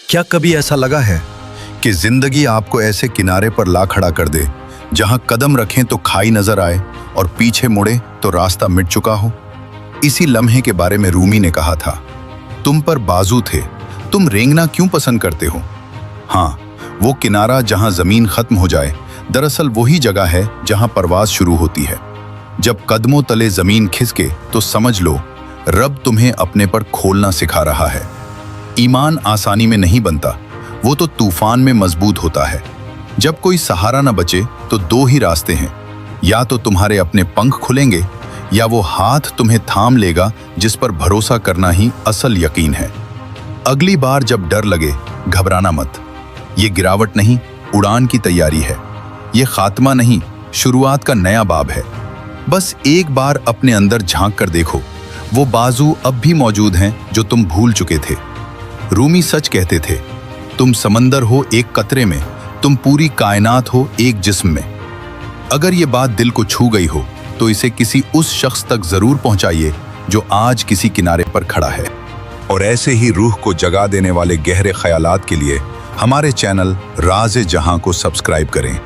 क्या कभी ऐसा लगा है कि जिंदगी आपको ऐसे किनारे पर ला खड़ा कर दे जहां कदम रखें तो खाई नजर आए और पीछे मुड़े तो रास्ता मिट चुका हो? इसी लम्हे के बारे में रूमी ने कहा था, तुम पर बाजू थे, तुम रेंगना क्यों पसंद करते हो? हाँ, वो किनारा जहां जमीन खत्म हो जाए दरअसल वही जगह है जहां परवाज शुरू होती है। जब कदमों तले जमीन खिसके तो समझ लो रब तुम्हें अपने पर खोलना सिखा रहा है। ईमान आसानी में नहीं बनता, वो तो तूफान में मजबूत होता है। जब कोई सहारा न बचे तो दो ही रास्ते हैं, या तो तुम्हारे अपने पंख खुलेंगे या वो हाथ तुम्हें थाम लेगा जिस पर भरोसा करना ही असल यकीन है। अगली बार जब डर लगे घबराना मत। ये गिरावट नहीं, उड़ान की तैयारी है। ये खात्मा नहीं, शुरुआत का नया बाब है। बस एक बार अपने अंदर झांक कर देखो, वो बाजू अब भी मौजूद हैं जो तुम भूल चुके थे। रूमी सच कहते थे, तुम समंदर हो एक कतरे में, तुम पूरी कायनात हो एक जिस्म में। अगर ये बात दिल को छू गई हो तो इसे किसी उस शख्स तक जरूर पहुंचाइए जो आज किसी किनारे पर खड़ा है। और ऐसे ही रूह को जगा देने वाले गहरे ख्यालात के लिए हमारे चैनल राज़-ए-जहां को सब्सक्राइब करें।